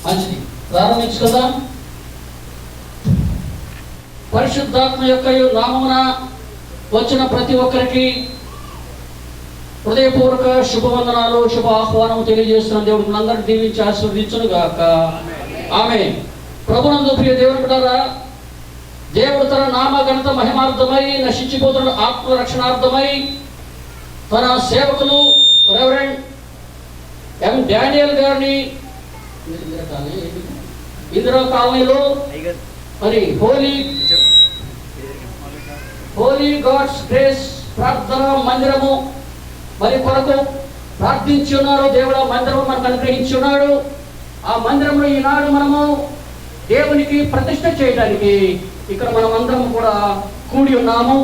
మంచిది, ప్రారంభించుకుందాం. పరిశుద్ధాత్మ యొక్క నామమున వచ్చిన ప్రతి ఒక్కరికి హృదయపూర్వక శుభవందనాలు, శుభ ఆహ్వానం తెలియజేస్తున్న దేవుడు మనందరినీ దీవించి ఆశీర్వదించును గాక. ఆమేన్. ప్రభునందు ప్రియ దేవుని బిడ్డలారా, దేవుడు తన నామ ఘనత మహిమార్థమై నశించిపోతున్న ఆత్మ రక్షణార్థమై తన సేవకులు రెవరెండ్ ఎం డానియల్ గారిని ఇందిరా కాలనీలో మరి హోలీ గాడ్స్ గ్రేస్ ప్రార్థన మందిరము మరి కొరకు ప్రార్థించి ఉన్నారు. దేవుడు ఆ మందిరము మనకు అనుగ్రహించి ఉన్నాడు. ఆ మందిరంలో ఈనాడు మనము దేవునికి ప్రతిష్ఠ చేయడానికి ఇక్కడ మనం అందరం కూడా కూడి ఉన్నాము.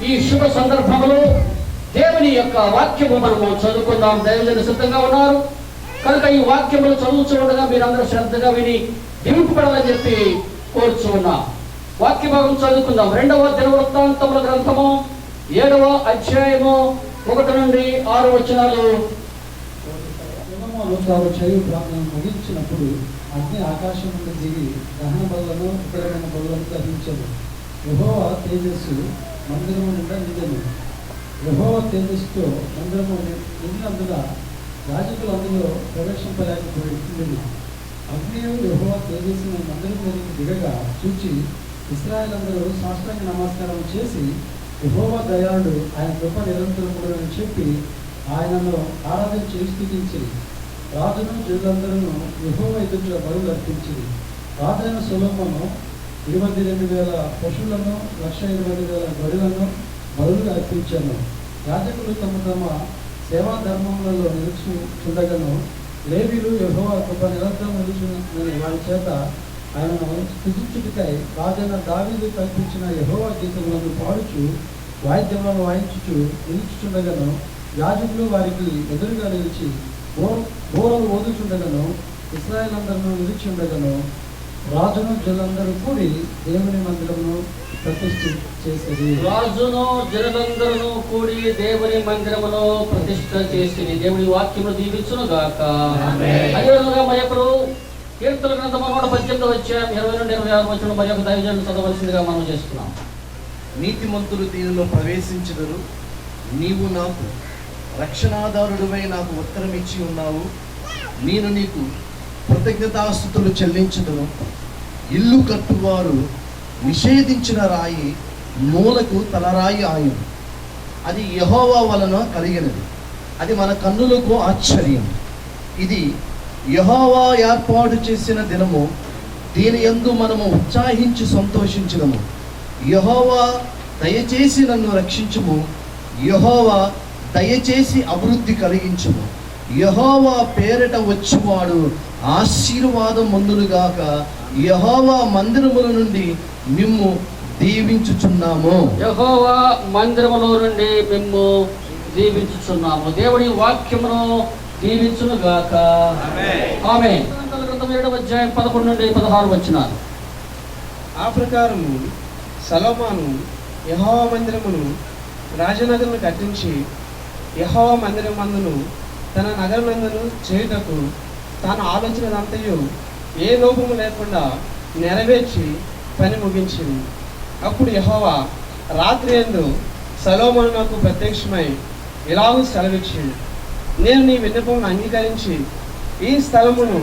ఈ శుభ సందర్భంలో దేవుని యొక్క వాక్యము మనము చదువుకుందాం. దైవజనులు సిద్ధంగా ఉన్నారు కనుక ఈ వాక్యములు చదువుతుండగా మీరందరూ శ్రద్ధగా విని దింపబడాలని చెప్పి కోరుచు ఉన్నాం. వాక్య భాగం చదువుకుందాం. 2వ దినవృత్తాంతముల గ్రంథము 7వ అధ్యాయము 1 నుండి 6 వచనాలు. ముగించినప్పుడు అగ్ని ఆకాశం నుండి దిగి దహన బలులను ఇతరమైన బలులను దహించదు. యెహోవా తేజస్సు మందిరము నిండా నిండెను. యెహోవా తేజస్సుతో మందిరము నిండినందున యాజకులు అందులో ప్రవేశింపలేకపోయింది. అగ్నియు యెహోవా తేజస్సును మందిరం మీదకి దిగగా చూచి ఇశ్రాయేలందరూ సాష్టాంగ నమస్కారం చేసి యెహోవా దయాళుడు, ఆయన కృప నిరంతరముడని చెప్పి ఆయనను ఆరాధించి స్తుతించి రాజును జనులందరూ యెహోవా ఎదుట బలులు అర్పించింది. రాజైన సొలొమోను 22,000 పశువులను 1,20,000 గొర్రెలను బలులుగా అర్పించాను. యాజకులు తమ తమ సేవా ధర్మములలో నిలుచుండగను. లేవీయులు యెహోవా కృప నిరంతరం నిలుచుని వారి చేత ఆయనను స్తుతించుటకై రాజైన దావీదు కల్పించిన యెహోవా గీతములను పాడుచు వాయిద్యములను వాయించుచు నిలుచుచుండగను. యాజకులు వారికి ఎదురుగా నిలిచి బోరలు ఓదుచుండగను. ఇశ్రాయేలందరూ నిలిచి ఉండగను. రాజును జనులందరూ కూడి దేవుని మందిరమును ప్రతిష్ఠ చేసేది. రాజును జనులందరూ కూడి దేవుని మందిరమును ప్రతిష్ఠ చేసేది. దేవుని వాక్యమును దీవించును గాక. అదేవిధంగా మరి ఇప్పుడు కీర్తన గ్రంథము 118వ అధ్యాయం 20 నుండి 26 వచనం మరి ఒక దైవజనులు చదవలసిందిగా మనం చేస్తున్నాం. నీతిమంతులు దీనిలో ప్రవేశించుదురు. నీవు నాకు రక్షణాధారుడివై నాకు ఉత్తరం ఇచ్చి ఉన్నావు. నేను నీకు కృతజ్ఞతాస్తుతులు చెల్లించుదును. ఇల్లు కట్టువారు నిషేధించిన రాయి మూలకు తలరాయి ఆయు. అది యెహోవా వలన కలిగినది. అది మన కన్నులకు ఆశ్చర్యం. ఇది యెహోవా ఏర్పాటు చేసిన దినము. దీని యందు మనము ఉత్సాహించి సంతోషించుదము. యెహోవా దయచేసి నన్ను రక్షించుము. యెహోవా దయచేసి అభివృద్ధి కలిగించుము. యెహోవా పేరిట వచ్చువాడు ఆశీర్వాదం పొందునుగాక. యెహోవా మందిరముల నుండి మిమ్ము దీవించుచున్నాము. యెహోవా మందిరములో నుండి మిమ్ము దీవించుచున్నాము. దేవుడి వాక్యమును దీవించును గాక. ఆమేన్. 7వ అధ్యాయం 11 నుండి 16 వచనాలు. ఆ ప్రకారము సొలొమోను యెహోవా మందిరమును రాజనగరును కట్టించి యెహోవా మందిరమందును తన నగరమందును చేయుటకు తాను ఆలోచనదంతయు ఏ లోపము లేకుండా నెరవేర్చి పని ముగించింది. అప్పుడు యెహోవా రాత్రి యందు సొలొమోనునకు ప్రత్యక్షమై ఇలాగూ సెలవిచ్చింది. నేను నీ విన్నపమును అంగీకరించి ఈ స్థలమును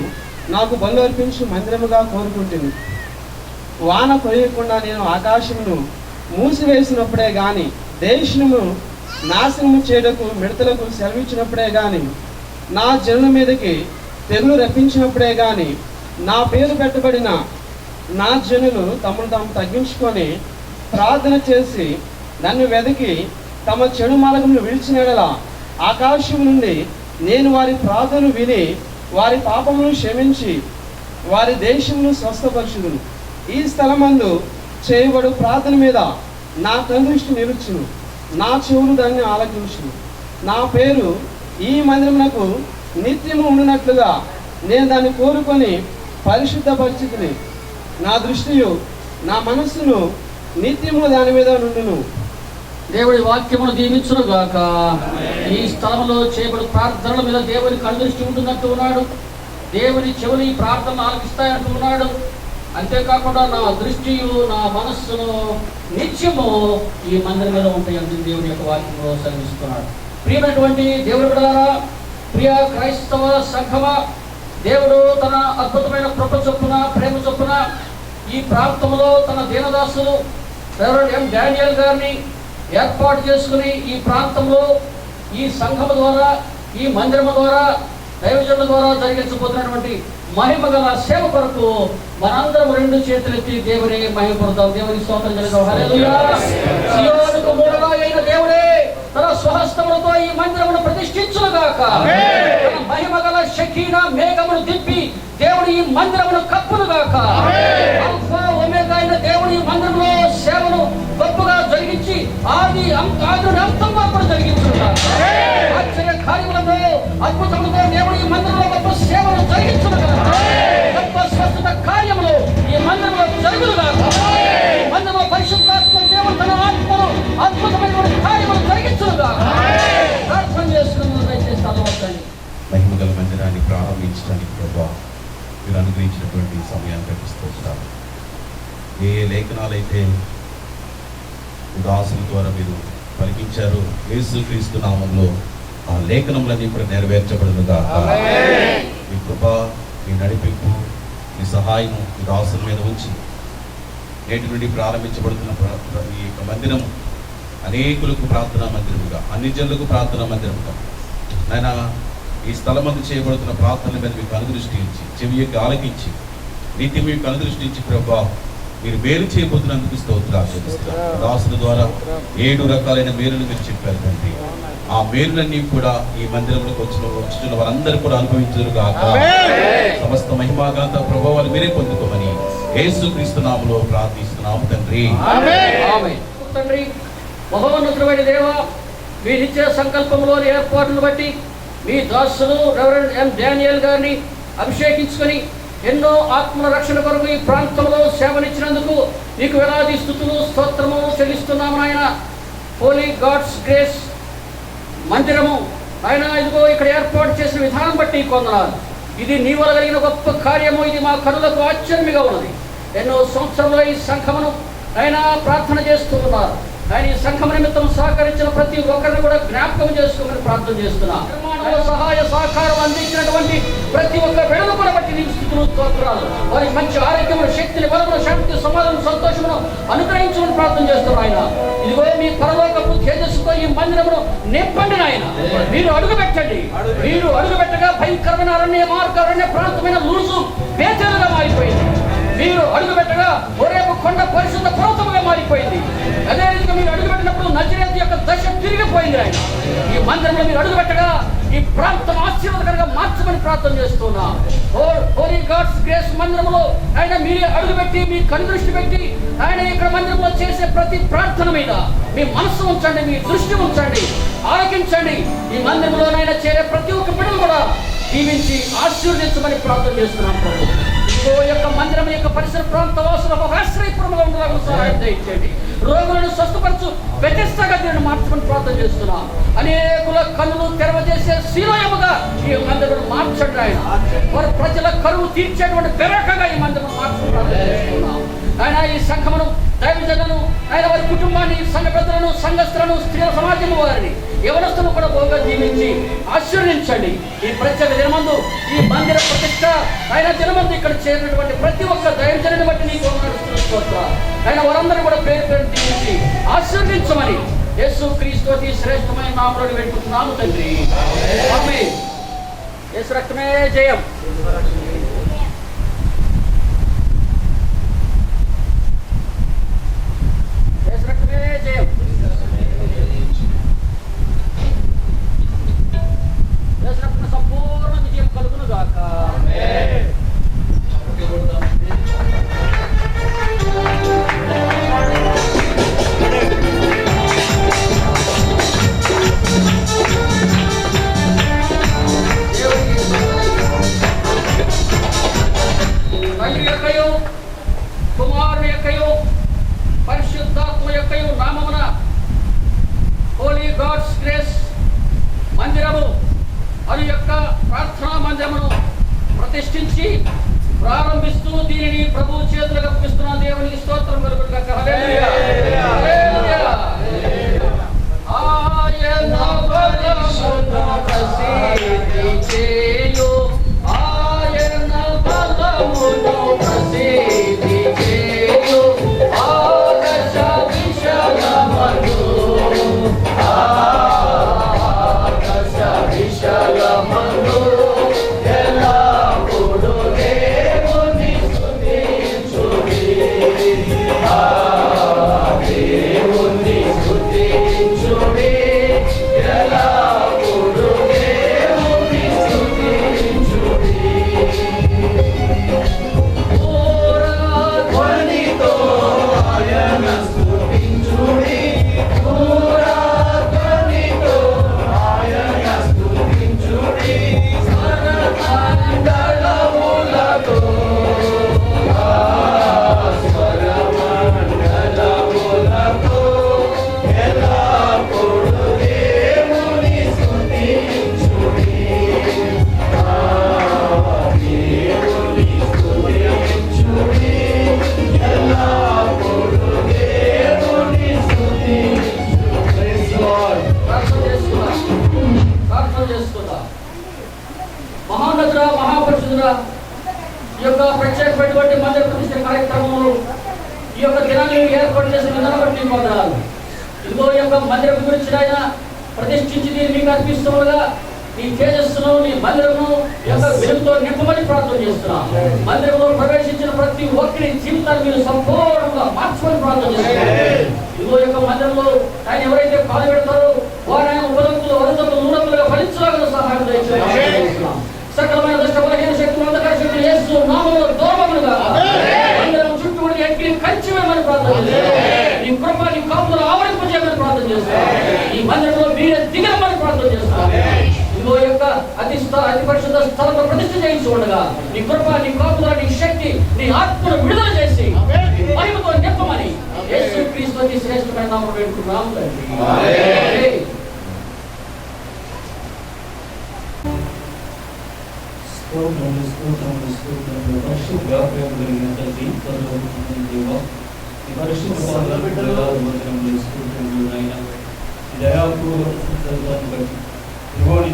నాకు బలు అర్పించు మందిరముగా కోరుకుంటుంది. వాన కొయ్యకుండా నేను ఆకాశమును మూసివేసినప్పుడే గాని, దేశమును నాశనము చేయటకు మిడతలకు సెలవిచ్చినప్పుడే గాని, నా జనుల మీదకి తెగులు రప్పించినప్పుడే గాని, నా పేరు పెట్టబడిన నా జనులు తమను తాము తగ్గించుకొని ప్రార్థన చేసి నన్ను వెతికి తమ చెడు మార్గమును విడిచినడల ఆకాశం నుండి నేను వారి ప్రార్థన విని వారి పాపమును క్షమించి వారి దేశమును స్వస్థపరచుదును. ఈ స్థలమందు చేయబడు ప్రార్థన మీద నా కనుదృష్టి నిలుచును. నా చెవులు దాన్ని ఆలకించును. నా పేరు ఈ మందిరమునకు నిత్యము ఉండినట్లుగా నేను దాన్ని కోరుకొని పరిశుద్ధ పరిస్థితిని నా దృష్టియు నా మనస్సును నిత్యము దాని మీద నుండును. దేవుడి వాక్యమును దీవించును గాక. ఈ స్థలంలో చేయబడు ప్రార్థనల మీద దేవుని కనుదృష్టి ఉంటున్నట్టు ఉన్నాడు. దేవుని చెవులు ఈ ప్రార్థన ఆలకిస్తాయంటున్నాడు. అంతేకాకుండా నా దృష్టియు నా మనస్సును నిత్యము ఈ మందిరం మీద ఉంటాయని దేవుని యొక్క వాక్యంలో సెలవిస్తున్నాడు. ప్రియమైనటువంటి దేవుని బిడ్డలారా, ప్రియ క్రైస్తవ సంఘమ, దేవుడు తన అద్భుతమైన కృప చొప్పున, ప్రేమ చొప్పున ఈ ప్రాంతంలో తన దీనదాసులు రెవరెండ్ ఎం డానియల్ గారిని ఏర్పాటు చేసుకుని ఈ ప్రాంతంలో ఈ సంఘము ద్వారా, ఈ మందిరము ద్వారా, దైవజనుల ద్వారా జరిగించబోతున్నటువంటి మహిమ గల సేవ కొరకు మనందరం రెండు చేతులెత్తి దేవుని మహిమపడతాం. దేవుని స్తోత్రం చెల్లిద్దాం. హల్లెలూయా. సియోనుకు మూలరాయి అయిన దేవుడే తన స్వహస్తములతో ఈ మందిరమును ప్రతిష్ఠించునుగాక. తన మహిమ గల షకీనా మేఘమును దింపి దేవుడు ఈ మందిరమును కప్పునుగాక. అల్ఫా ఒమేగా అయిన దేవుడు ఈ మందిరంలో సేవను గొప్పగా జరిగించి ఆది అంతం వరకు జరిగించునుగాక. ఆశ్చర్య కార్యములతో, అద్భుతములతో దేవుడు ఈ మందిరంలో గొప్ప సేవను జరిగించునుగాక. గొప్ప స్వస్థత కార్యములు ఈ మందిరంలో జరుగునుగాక. ఈ మందిరంలో పరిశుద్ధాత్మ దేవుడు తన ఆత్మను అద్భుతమైనటువంటి కార్యములు జరిగించునుగాక. ప్రార్థన చేసుకుని దయచేసి తలవంచండి. మహిమగల మందిరాన్ని ప్రారంభించడానికి ప్రభావ మీరు అనుగ్రహించినటువంటి సమయాన్ని కల్పిస్తున్నాను. ఏ లేఖనాలైతే ఉదాసుల ద్వారా మీరు పలికించారు, యేసుక్రీస్తు నామంలో ఆ లేఖనములన్నీ కూడా నెరవేర్చబడునుగా. మీ కృప, మీ నడిపింపు, మీ సహాయం మీ దాసుల మీద ఉంచి నేటి నుండి ప్రారంభించబడుతున్న ఈ యొక్క మందిరం అనేకులకు ప్రార్థనా మందిరముగా, అన్ని జనులకు ప్రార్థనా మందిరముగా నాయన ఈ స్థలమందు చేయబడుతున్న ప్రార్థనల మీద మీకు అనుదృష్టి ఇచ్చి, చెవి యొక్క ఆలకించి, నిత్యం మీకు అనుదృష్టి ఇచ్చి ప్రభా మీరు మేలు చేయబోతున్నందుకు స్తోత్రాలు చెల్లిస్తున్నాను. దాసుల ద్వారా 7 రకాలైన మేలును మీరు చెప్పారు తండ్రి. ఆ మేలులన్నీ కూడా ఈ మందిరంలోకి వచ్చిన వారందరూ కూడా అనుభవించరు కాక. సమస్త మహిమాఘనత ప్రభావాలు మీరే పొందుకోమని యేసుక్రీస్తు నామములో ప్రార్థిస్తున్నాము తండ్రి. తండ్రి, మహోన్నతుడైన దేవా, మీ నిత్య సంకల్పంలోని ఏర్పాట్లను బట్టి మీ దాసులు రెవరెండ్ ఎం డానియల్ గారిని అభిషేకించుకొని ఎన్నో ఆత్మల రక్షణ కొరకు ఈ ప్రాంతంలో సేవనిచ్చినందుకు నీకు వేలాది స్తుతులు, స్తోత్రములు చెల్లిస్తున్నాము నాయన. హోలీ గాడ్స్ గ్రేస్ మందిరము ఆయన ఇదిగో ఇక్కడ ఏర్పాటు చేసిన విధానం బట్టి కొందనాలు. ఇది నీ వల్ల కలిగిన గొప్ప కార్యము. ఇది మా కనులకు ఆశ్చర్యంగా ఉన్నది. ఎన్నో సంవత్సరంలో ఈ సంఘమును ఆయన ప్రార్థన చేస్తూ ఉన్నారు. ఆయన ఈ సంఘం నిమిత్తం సహకరించిన ప్రతి ఒక్కరిని కూడా జ్ఞాపకం చేసుకోమని ప్రార్థన చేస్తున్నా. నిర్మాణంలో సహాయ సహకారం అందించినటువంటి ప్రతి ఒక్క బిడ్డను కూడా బట్టి నీకు స్తుతులు, స్తోత్రాలు. వారికి మంచి ఆరోగ్యమును, శక్తిని, బలమును, శాంతి, సమాధానం, సంతోషమును అనుగ్రహించమని ప్రార్థన చేస్తున్నాం ఆయన. ఇదిగో మీ పరలోకపు తేజస్సుతో ఈ మందిరమును నింపండి నాయన. మీరు అడుగు పెట్టండి. మీరు అడుగు పెట్టగా భయంకరమైన అరణ్య మార్గ ప్రాంతమైన లూజు బేతేలుగా మారిపోయింది. మీరు అడుగుపెట్టగా ఒరేపు కొండ పరిశుద్ధ పర్వతముగా మారిపోయింది. అదే రీతిగా మీరు అడుగుపెట్టినప్పుడు నజరేతు యొక్క దశ తిరిగిపోయింది. ఆయన ఈ మందిరంలో మీరు అడుగుపెట్టగా ఈ ప్రాంతం ఆశీర్వాదకరంగా మార్చమని ప్రార్థన చేస్తున్నా. హోలీ గాడ్స్ గ్రేస్ మందిరంలో ఆయన మీరే అడుగుపెట్టి, మీ కనుదృష్టి పెట్టి ఆయన ఇక్కడ మందిరంలో చేసే ప్రతి ప్రార్థన మీద మీ మనస్సు ఉంచండి, మీ దృష్టి ఉంచండి, ఆలకించండి. ఈ మందిరంలో ఆయన చేరే ప్రతి ఒక్క బిడ్డను కూడా దీవించి ఆశీర్వదించమని ప్రార్థన చేస్తున్నాం ప్రభు. ఈ యొక్క మందిరం యొక్క పరిసర ప్రాంత వాసులకు ఆశ్రయపురముగా ఉండడానికి సహాయం దయచేయండి. రోగులను స్వస్థపరచు వ్యతిష్టగా దీన్ని మార్చమని ప్రార్థన చేస్తున్నాం. అనేకుల కన్నులు తెరవజేసే శిలోయముగా ఈ మందిరం మార్చండి ఆయన. వారి ప్రజల కరువు తీర్చేటువంటి బెరకగా ఈ మందిరం మార్చమని ప్రార్థన చేస్తున్నాం. ఆయన ఈ సంఘమును, దైవజనులను, ఆయన వారి కుటుంబాన్ని, సంఘ పెద్దలను, సంఘస్థులను, స్త్రీల సమాజము వారిని, యవనస్తులను కూడా బాగా దీవించి ఆశీర్వదించండి. ఈ ప్రత్యేక దినమందు ఈ మందిర ప్రతిష్ట ఆయన దినమందు ఇక్కడ చేరినటువంటి ప్రతి ఒక్క దైవజనుని బట్టి నీకు స్తోత్రాలు. ఆయన వారందరూ కూడా పేరు పేరు దీవించి ఆశీర్వదించమని యేసుక్రీస్తు అతి శ్రేష్టమైన నామములో వేడుకుంటున్నాము తండ్రి. ఆమేన్. యేసు రక్తమే జయం. సంపూర్ణ విజయం కలుగును గాక. ప్రతిష్ఠించి ప్రారంభిస్తూ దీనిని ప్రభు చేతులకు అప్పగిస్తున్న దేవునికి స్తోత్రం కలుగుగాక. హల్లెలూయా, హల్లెలూయా. ఆయన బలమును ప్రసిద్ధి చేయు, ఆయన బలమును ప్రసిద్ధి చేయు, ఆకాశ విశాలమను, ఆకాశ విశాలమను, ఎల్లప్పుడూ దేవుని స్తుతించుడి, దేవుని స్తుతించుడి, ఎల్లప్పుడూ దేవుని స్తుతించుడి. ధ్వనితో ఆయన స్తుతించుడి, ధ్వనితో ఆయన స్తుతించుడి, స్వరమండలములతో, స్వరమండలములతో, ఎల్లప్పుడూ దేవుని స్తుతించుడి, దేవుని స్తుతించుడి, ఎల్లప్పుడూ దేవుని స్తుతించుడి. ప్రార్థన చేసుకుందాం. మహానదురా, మహాపరిశుద్ధురా, ఈ యొక్క ప్రత్యేకమైనటువంటి మందిర ప్రతిష్ఠ కార్యక్రమంలో ఈ యొక్క దినాన్ని ఏర్పాటు చేసిన విధానం బట్టి నీకు వందనాలు. ఇదిగో ఈ యొక్క మందిరం గురించి ఆయన ప్రతిష్ఠించి దీన్ని మీకు అర్పిస్తుండగా నీ తేజస్సును, నీ మందిరము యొక్క వెలుగుతో నింపమని ప్రార్థన చేస్తున్నాం. మందిరంలో ప్రవేశించిన ప్రతి ఒక్కరి జీవితాన్ని మీరు సంపూర్ణంగా మార్చమని ప్రార్థన చేస్తున్నాం. ఇదిగో ఈ యొక్క మందిరంలో ఆయన ఎవరైతే పాలు పెడతారో వారు ఆయన ఉపదంతులు, వరుదతులు, నూనెలుగా ఫలించలాగా సహాయం చేస్తున్నాం. సకలమైన దుష్ట బలహీన శక్తులు, అంధకార శక్తులు యేసు నామములో దూరమగునుగా. మందిరం చుట్టూ ఎక్కి కంచివేయమని ప్రార్థన చేస్తున్నాం. నీ కృప, నీ కాపుదల ఆవరింపజేయమని ప్రార్థన చేస్తున్నాం. ఈ మందిరంలో మీరే దిగమని ప్రార్థన చేస్తున్నాం. ఇదిగో యొక్క అతి పరిశుద్ధ స్థలంలో ప్రతిష్ఠ చేయించి ఉండగా నీ కృప, నీ కాపుదల, నీ శక్తి, నీ ఆత్మను విడుదల చేసి మహిమతో నింపమని యేసుక్రీస్తు అతి శ్రేష్టమైన నామములో వేడుకుంటున్నాము తండ్రి. ఆమేన్.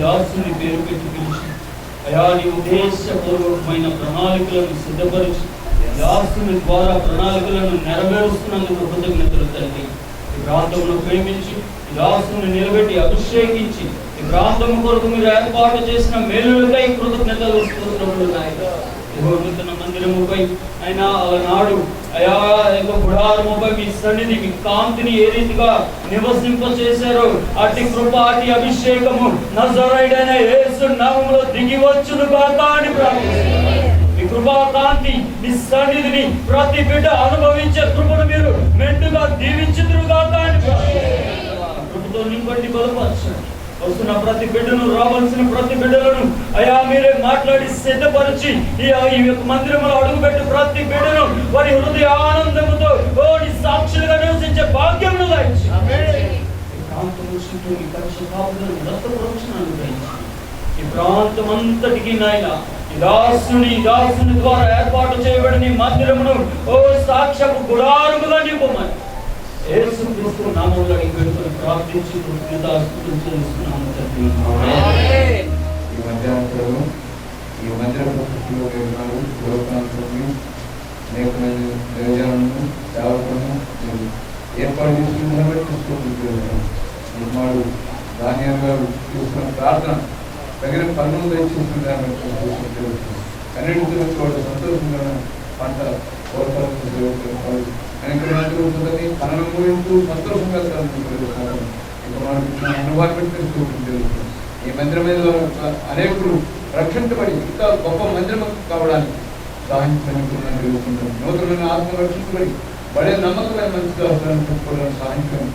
దాసుని పేరు పెట్టి పిలిచి అయా నీ ఉద్దేశపూర్వకమైన ప్రణాళికలను సిద్ధపరిచి దాసుని ద్వారా ప్రణాళికలను నెరవేరుస్తున్నందుకు కృతజ్ఞతలు తండ్రి. ఈ ప్రాంతమును ప్రేమించి ఈ దాసుని నిలబెట్టి అభిషేకించి ఈ ప్రాంతం కొరకు మీరు ఏర్పాటు చేసిన మేలులకై కృతజ్ఞతలు స్తోత్రములు నాయన. నూతన మందిరముపై అయినా ఆనాడు అయా యొక్క గుడారముపై మీ సన్నిధి, మీ కాంతిని ఏ రీతిగా నివసింప చేశారో అట్టి కృప, అట్టి అభిషేకము నజరేయుడైన యేసు నామములో దిగి వచ్చును గాక అని ప్రార్థిస్తున్నాను. మీ కృపా కాంతి, మీ సన్నిధిని ప్రతి బిడ్డ అనుభవించే కృపను మీరు మెండుగా దీవించుదురు గాక అని ప్రార్థిస్తున్నాను. కృపతో నింపండి, బలపరచండి. వస్తున్న ప్రతి బిడ్డను, రావాల్సిన ప్రతి బిడ్డలను అయా మీరే మాట్లాడి సిద్ధపరిచి ఈ యొక్క మందిరంలో అడుగుపెట్టి ప్రతి బిడ్డను వారి హృదయ ఆనందముతో ఓడి సాక్షులుగా నివసించే భాగ్యమును దయచేయండి. ఈ ప్రాంతం చుట్టూ ఈ పరిశుద్ధాత్మను రక్తప్రోక్షణను దయచేయండి. ఈ ప్రాంతం అంతటికి నాయన ఈ దాసుని ద్వారా ఏర్పాటు చేయబడిన ఈ మందిరమును ఓ సాక్ష్యపు గుడారముగా నింపమని యేసుక్రీస్తు నామములో వేడుకొని ప్రార్థించి కృతజ్ఞతాస్తుతులు చెల్లిస్తున్నాము తండ్రి. ఆమేన్. ఈ మధ్యాహ్నం ఈ మందిర ప్రతిష్ఠలో అనేక మంది నియోజనలను సేవకులను ఏర్పాటు చేసుకున్న నిర్మాడు ధాన్యాలు గారు చూస్తున్న ప్రార్థన తగిన పనులు దయచేసిన దాన్ని అన్నింటితో సంతోషంగా పంట అనేక మంది పనులను గురించి సంతోషంగా అనుభవం తెలుసుకుంటుంది. ఈ మందిరం మీద అనేకులు రక్షించబడి ఇంకా గొప్ప మందిరం కావడానికి సహాయించడానికి నూతనమైన ఆత్మ రక్షించబడి బడే నమ్మకమైన మంచిగా చెప్పుకోవడానికి సహాయించడం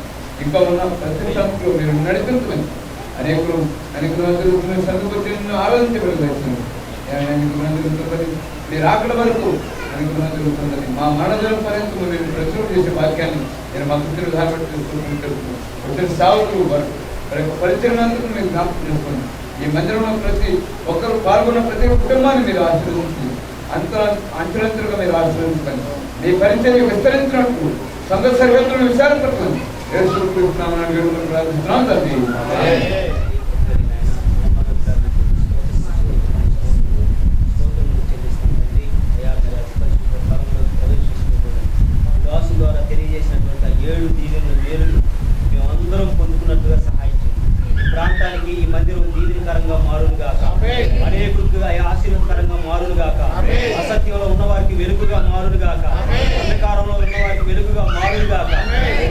ఇంకా ఉన్న ప్రతి సంఖ్యలో మీరు నడిపించమని అనేక మంది సర్దుకొచ్చి ఆలోచించబడి మీరు అక్కడ వరకు అనేక మంది మా మరణం పర్యంతం మీరు ప్రచురణ చేసే వాక్యాన్ని నేను మా కృష్ణులు దాబట్టి వచ్చిన సేవకులు వారు పరిచరణకు మీరు జ్ఞాపకం చేసుకోండి. ఈ మందిరంలో ప్రతి ఒక్కరు పాల్గొన్న ప్రతి ఒక్క కుటుంబాన్ని మీరు ఆశీర్వదించండి. అంచులంచులుగా మీరు ఆశీర్వదించండి. మీ పరిచయం విస్తరించినట్టు సంఘ సరిహద్దులను విశాలపరచండి. యేసుక్రీస్తునామమున వేడుకొని ప్రార్థిస్తున్నాం తండ్రి. దాసు ద్వారా తెలియజేసినటువంటి 7 దీవెనలు మేలులు మేమందరం పొందుకున్నట్టుగా సహాయం చేయండి. ఈ ప్రాంతానికి ఈ మందిరం దీవెనకరంగా మారునుగాక, అనేకులకు ఆశీర్వాదకరంగా మారునుగాక, అసత్యంలో ఉన్నవారికి వెలుగుగా మారునుగాక, అంధకారంలో ఉన్నవారికి వెలుగుగా మారునుగాక,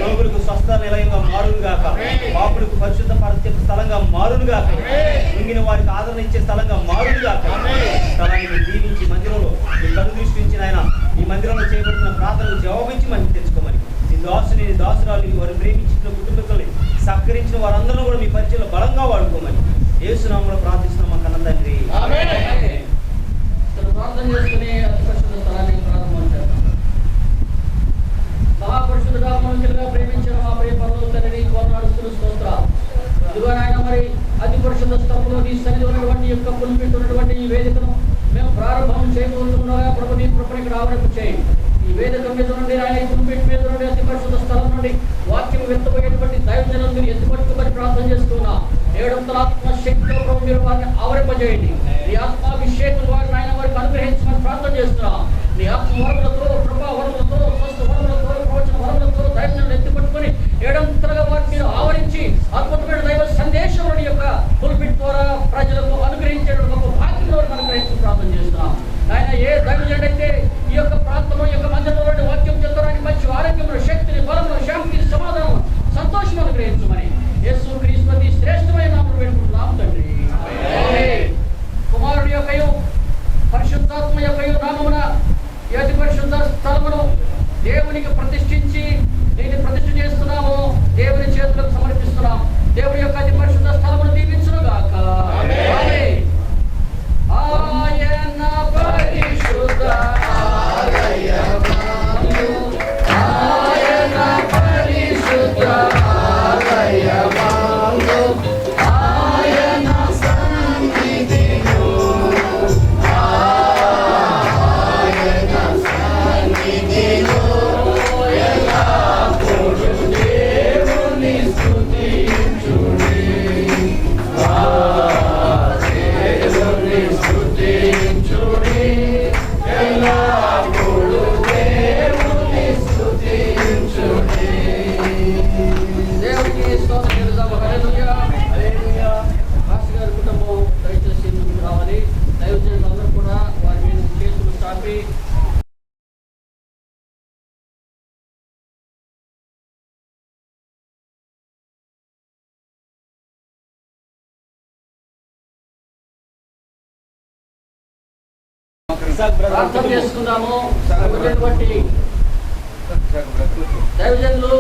రోగులకు స్వస్థ నిలయంగా మారునుగాక, పాపులకు పరిశుద్ధ పరిచే స్థలంగా మారునుగాక, మింగిన వారికి ఆదరణ ఇచ్చే స్థలంగా మారునుగాక. స్థలాన్ని దీవించి మందిరంలో మీ కను దృష్టించిన ఆయన ఈ మందిరంలో చేయబడుతున్న ప్రార్థనలు జవాబించి మనకి తెచ్చుకోమని, నీ దాసుని నీ దాసురాలు వారు ప్రేమించిన కుటుంబీకుల్ని సహకరించిన వారందరూ కూడా మీ పరిచయంలో బలంగా వాడుకోమని యేసు నామములో ప్రార్థిస్తున్నాం మా కన్న తండ్రి. ప్రార్థన చేసుకుని అతి పరిశుద్ధ స్థలానికి ప్రారంభం చేస్తాం. మహాపరిశుద్ధుడా మనుషులుగా ప్రేమించిన మా ప్రియ పరలోక తండ్రి కొన్నాడుస్తున్న స్తోత్రాలు. ఇదిగో నాయన మరి అతి పరిశుద్ధ స్థలంలో నీ సన్నిధి ఉన్నటువంటి యొక్క పులిపెట్టున్నటువంటి ఈ వేదికను మేము ప్రారంభం చేయబోతుండగా ప్రభు నీ కృపను ఇక్కడ ఆవరింపు చేయండి. ఈ వేదిక మీద నుండి ఆయన పులిపెట్టు మీద నుండి అతి పరిశుద్ధ స్థలం నుండి వాక్యం వ్యక్తమయ్యేటువంటి దైవజనం మీరు ఎత్తుపట్టుకొని ప్రార్థన చేస్తున్నా. ఏడంతల ఆత్మ శక్తితో ప్రభు మీరు వారిని ఆవరింపజేయండి. నీ ఆత్మాభిషేకం వారిని ఆయన వారికి అనుగ్రహించమని ప్రార్థన చేస్తున్నా. నీ ఆత్మ వరములతో, కృపా వరములతో, స్వస్థ వరములతో, ప్రవచన వరములతో దైవజనం ఎత్తుపట్టుకొని ఏడంతలుగా వారిని మీరు ఆవరించి అద్భుతమైన దైవ సందేశం యొక్క పులిపిట్ ద్వారా ప్రజలకు అనుగ్రహించే ఒక భాగ్యంలో అనుగ్రహించి ప్రార్థన చేస్తున్నాం. ఆయన ఏ దైవజనుడు అయితే ఈ యొక్క ప్రాంతంలో ఈ యొక్క మందిరంలో వాక్యం చెందడానికి మంచి ఆరోగ్యమును, శక్తిని, బలమును, శాంతిని, సమాధానం, సంతోషం అనుగ్రహించమని యేసు క్రీస్తు అతి శ్రేష్టమైన నామములో వేడుకుంటున్నాం తండ్రి. కుమారుడి యొక్కయు పరిశుద్ధాత్మ యొక్కయు నామమున ఈ అతి పరిశుద్ధ స్థలమును దేవునికి ప్రతిష్ఠించి దీన్ని ప్రతిష్ఠ చేస్తున్నాము. దేవుని చేతులకు సమర్పిస్తున్నాం. దేవుని యొక్క అతి పరిశుద్ధ స్థలమును దీవించును గాక. ఆమేన్. ఆయన పరిశుద్ధ ఆలయము, ఆయన పరిశుద్ధ ఆలయము, ఆయన సన్నిధిలో, ఆయన సన్నిధిలో ఎల్లప్పుడూ దేవుని స్తుతించుడి. దేవుని స్తుతించుడి, ఎల్లప్పుడూ దేవుని స్తుతించుడి. దేవునికి స్తోత్రం చెల్లిద్దాము. హల్లెలూయా, హల్లెలూయా. పాస్టర్ గారి కుటుంబం దయచేసి ముందుకు రావాలి. దైవజనులందరూ కూడా వారి మీద చేతులు చాపి ప్రార్థన చేసుకుందాము. దైవజనులు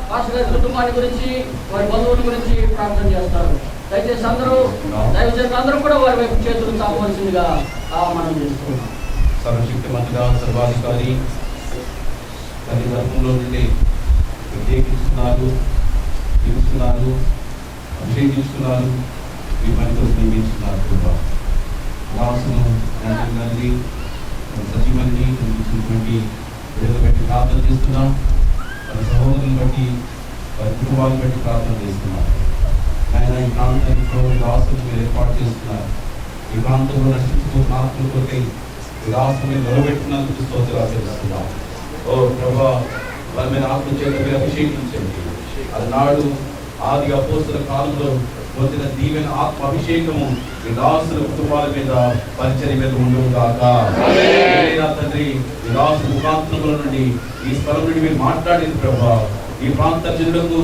పాస్టర్ గారి కుటుంబాన్ని గురించి, వారి బంధువుల గురించి ప్రార్థన చేస్తారు. దయచేసి అందరూ దైవజనులు అందరూ కూడా వారి వైపు చేతులు చాపవలసిందిగా ఆహ్వానం చేస్తున్నాం. సర్వశక్తిమంతుడా, సర్వాధికారి తల్లి గర్భంలో నుండి ప్రత్యేకిస్తున్నారు, తీరుస్తున్నారు, అభిషేకిస్తున్నారు, మీ పనితో నియమిస్తున్నారు. దాసును గాంధీ సజీవన్ని కనిపించినటువంటి విడుదల బట్టి ప్రార్థన చేస్తున్నాం. మన సహోదరులను బట్టి, వారి కుటుంబాలను బట్టి ప్రార్థన చేస్తున్నాం. ఆయన ఈ ప్రాంతంలో దాసులు మీరు ఏర్పాటు చేస్తున్నారు. ఈ ప్రాంతంలో నశించుకున్న ఆత్మల కొరకై ఈ దాసులు మీరు నిలబెట్టినందుకు స్తోత్రాలు చెల్లిస్తున్నాం. ఓ ప్రభా, వారి మీద ఆత్మ చేత మీరు అభిషేకించండి. అది నాడు ఆది అపోస్తుల కాలంలో పొందిన దీవెన ఆత్మ అభిషేకము ఈ దాసుల కుటుంబాల మీద పరిచర్య మీద ఉండవు కాక. తండ్రి, ఈ దాసు ముఖాంతరముల నుండి ఈ స్థలం నుండి మీరు మాట్లాడింది ప్రభా, ఈ ప్రాంత జనులకు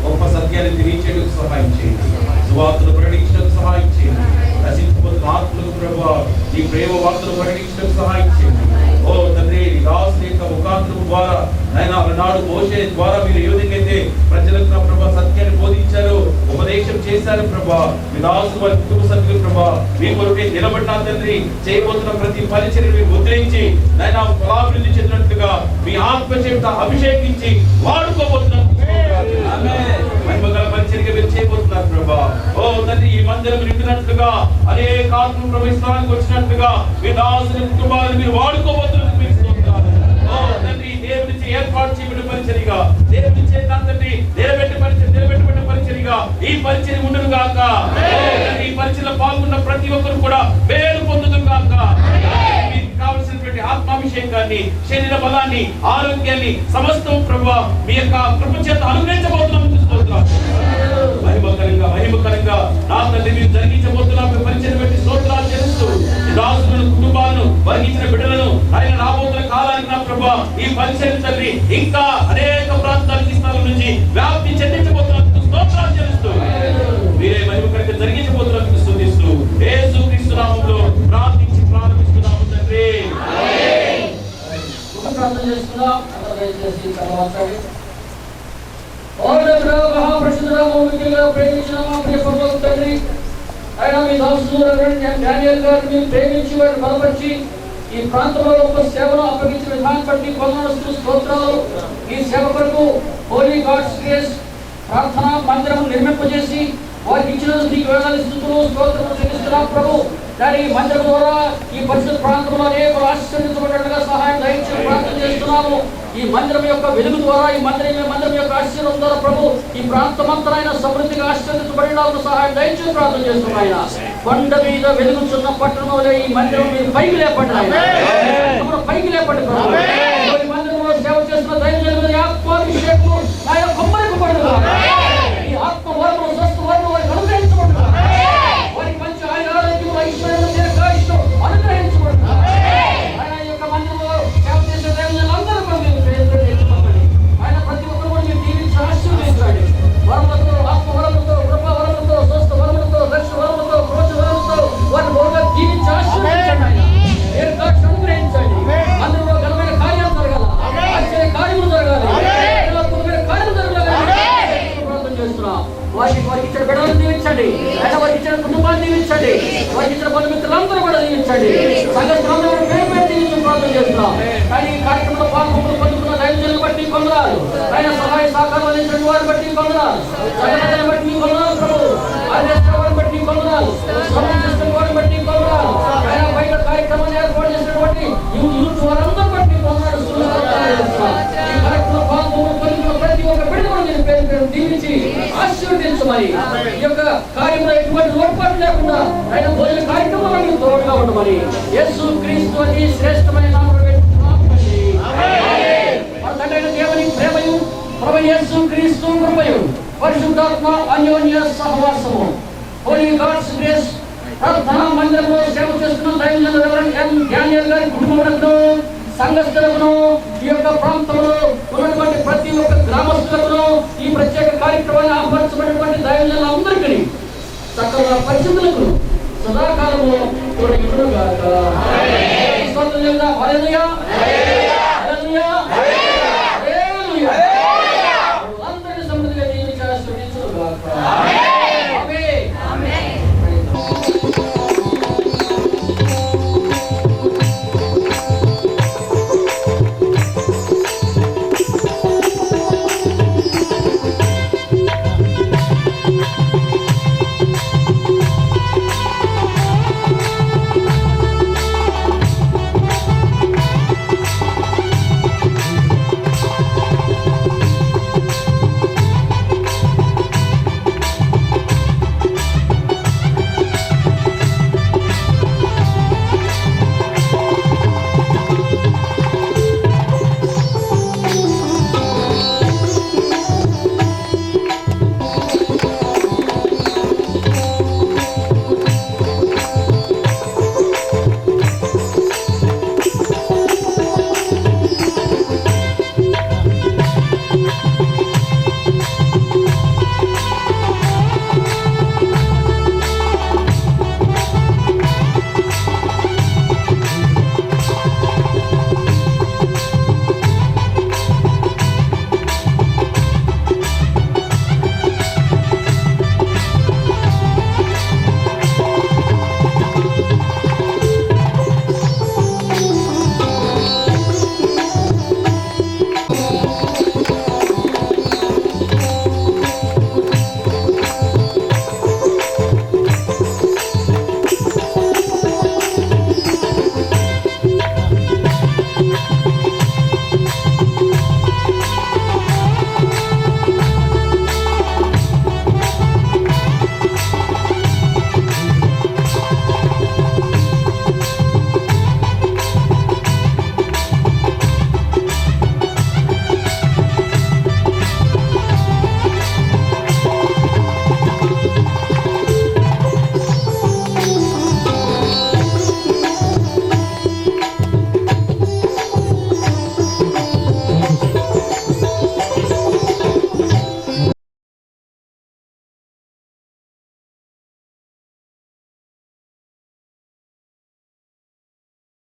గొప్ప సత్యాన్ని తెలియచేయడానికి సహాయం చేయండి. సువార్తలు ప్రకటించడానికి సహాయం చేయండి. నశించిపోతున్న ఆత్మలకు ప్రభా ఈ ప్రేమ వార్తలు ప్రకటించడానికి సహాయం చేయండి. ఓ తండ్రి, ఈ దాసుని యొక్క ముఖాంతరం ద్వారా ఆయన నాడు మోషే ద్వారా మీరు ఏ విధంగా అయితే ప్రజలకు నా ప్రభా సత్యాన్ని బోధించారు, ఉపదేశం చేశారు ప్రభా, మీ దాసు వారి కుటుంబ సభ్యులు ప్రభా మీ కొరకే నిలబడిన తండ్రి, చేయబోతున్న ప్రతి పరిచర్యను మీరు ముద్రించి నాయన ఫలాభివృద్ధి చెందినట్టుగా మీ ఆత్మ చేత అభిషేకించి వాడుకోబోతున్నారు. మహిమగల పరిచర్యగా మీరు చేయబోతున్నారు ప్రభా. ఓ తండ్రి, ఈ మందిరం నింపినట్లుగా అనేక ఆత్మలు ప్రవేశానికి వచ్చినట్లుగా మీ దాసుని కుటుంబాలను మీరు వాడుకోబోతున్నారు. మీకు స్తోత్రాలు. ఓ తండ్రి, దేవునిచే ఏర్పాటు చేయబడిన పరిచర్యగా, దేవునిచే తండ్రి నిలబెట్టబడిన పరిచర్యగా ఈ పరిచర్య ఉండును గాక. ఈ పరిచర్యలో పాల్గొన్న ప్రతి ఒక్కరు కూడా పేరు పొందుదురు గాక. కావలసినటువంటి ఆత్మాభిషేకాన్ని, శరీర బలాన్ని, ఆరోగ్యాన్ని సమస్తం ప్రభువా మీ యొక్క కృప చేత అనుగ్రహించబోతున్నాం. మహిమకరంగా నా తండ్రి మీరు జరిగించబోతున్నా పరిచయం పెట్టి స్తోత్రాలు చెల్లిస్తూ రాజులను, కుటుంబాలను, వరిగించిన బిడ్డలను ఆయన రాబోతున్న కాలానికి నా ప్రభువా ఈ పరిచయం తండ్రి ఇంకా అనేక ప్రాంతాలకి స్థలం నుంచి వ్యాప్తి చెందించబోతున్నందుకు స్తోత్రాలు చెల్లిస్తూ మీరే మహిమకరంగా జరిగించబోతున్నందుకు స్తుతిస్తూ యేసుక్రీస్తు నామములో ప్రార్థించి ప్రారంభిస్తున్నాము తండ్రి. ప్రార్థన చేసుకుందాం. దయచేసి తర్వాత ప్రేమించిన మా ప్రియ పరలోక తండ్రి, ఆయన మీ దాసులు డానియల్ గారు మీరు ప్రేమించి వారిని బలపరిచి ఈ ప్రాంతంలో ఒక సేవను అప్పగించిన విధానం బట్టి కొందరు స్తోత్రాలు. ఈ సేవ కొరకు హోలీ గాడ్స్ గ్రేస్ ప్రార్థన మందిరం నిర్మింపజేసి వారికి ఇచ్చిన నీకు వేలాది స్తుతులు స్తోత్రములు చెల్లిస్తున్నాం ప్రభు. కానీ ఈ మందిరం ద్వారా ఈ పరిశుద్ధ ప్రాంతంలో అనేక ఆశీర్వదించబడినట్లుగా సహాయం దయచేసి ప్రార్థన చేస్తున్నాము. ఈ మందిరం యొక్క వెలుగు ద్వారా, ఈ మందిరం యొక్క ఆశీర్వాదం ద్వారా ప్రభు ఈ ప్రాంతమంతా సమృద్ధిగా ఆశీర్వదించబడిన సహాయం దయచేసి ప్రార్థన చేస్తున్నాయన. కొండ మీద వెలుగుచున్న పట్టణంలో ఈ మందిరం మీరు పైకి లేపండి, పైకి లేపండి ప్రభు. ఈ మందిరంలో సేవ చేస్తున్న దైవజనుల ఆత్మాభిషేకము నా యొక్క కొమ్మరికి పడుతుంది. ఈ ఆత్మ వరము, స్వస్థ వరము వారికి అనుగ్రహించబడుతుంది. వారికి మంచి ఆయన ఆరోగ్యం, ఐశ్వర్యం, దీర్ఘాయుష్యం అనుగ్రహించబడుతుంది. ఆయన యొక్క మందిరంలో సేవ చేసే దైవజనులందరూ ఆయన ప్రతి ఒక్కరు కూడా మీరు దీవించి ఆశీర్వదించండి. వరములతో, ఆత్మ వరములతో, కృప వరములతో, స్వస్థ వరములతో, రక్షణ వరములతో, క్రోధ వరములతో వారిని బహుగా దీవించి ఆశీర్వదించండి. ఆయన దీర్ఘాయుష్యం అనుగ్రహించండి. అందులో ఘనమైన కార్యాలు జరగాల, ఆశ్చర్య కార్యములు జరగాలి, అద్భుతమైన కార్యములు జరగాలి ప్రార్థన చేస్తున్నాం. వారికి ఇచ్చిన బిడ్డలను దీవించండి. ఆయన వారికి ఇచ్చిన కుటుంబాన్ని దీవించండి. వారికి ఇచ్చిన బంధుమిత్రులందరూ కూడా దీవించండి. సంఘస్థులందరూ పేరు పేరు దీవించి ప్రార్థన చేస్తున్నాం. కానీ ఈ కార్యక్రమంలో పాల్గొని పొందుతున్న దైవజనులను బట్టి కొందరాలు, ఆయన సహాయ సహకారం అందించిన వారిని బట్టి కొందరాలు, సంఘటనని బట్టి కొందరాలు ప్రభు, వారిని బట్టి కొందరాలు, సంబంధించిన వారిని బట్టి కొందరాలు, ఆయన బయట కార్యక్రమాన్ని ఏర్పాటు చేసినటువంటి యూత్ వారందరూ బట్టి కొందరు ఈ కార్యక్రమంలో పాల్గొని పొందుతున్న ప్రతి ఒక్క బిడ్డను నేను పేరు పేరు దీవించి ఆశీర్వదించమని, ఈ యొక్క కార్యంలో ఎటువంటి లోటుపాటు లేకుండా ఆయన భోజన కార్యక్రమాలను తోడుగా ఉండమని యేసుక్రీస్తు అతి శ్రేష్టమైన నామములో మన తండ్రి దేవుని ప్రేమయు ప్రభు యేసుక్రీస్తు కృపయు పరిశుద్ధాత్మ అన్యోన్య సహవాసము హోలీ గాడ్స్ గ్రేస్ ప్రార్థన మందిరంలో సేవ చేస్తున్న దైవజనులు రెవరెండ్ ఎం డానియల్ గారి కుటుంబములకు, సంఘస్థులకు, ఈ యొక్క ప్రాంతంలో ఉన్నటువంటి ప్రతి ఒక్క గ్రామస్తులకు, ఈ ప్రత్యేక కార్యక్రమాన్ని ఆహ్వానించబడినటువంటి దైవజనులందరికీ సకల పరిస్థితులకు సదాకాలము తోడై ఉండుగాక. హల్లెలూయా.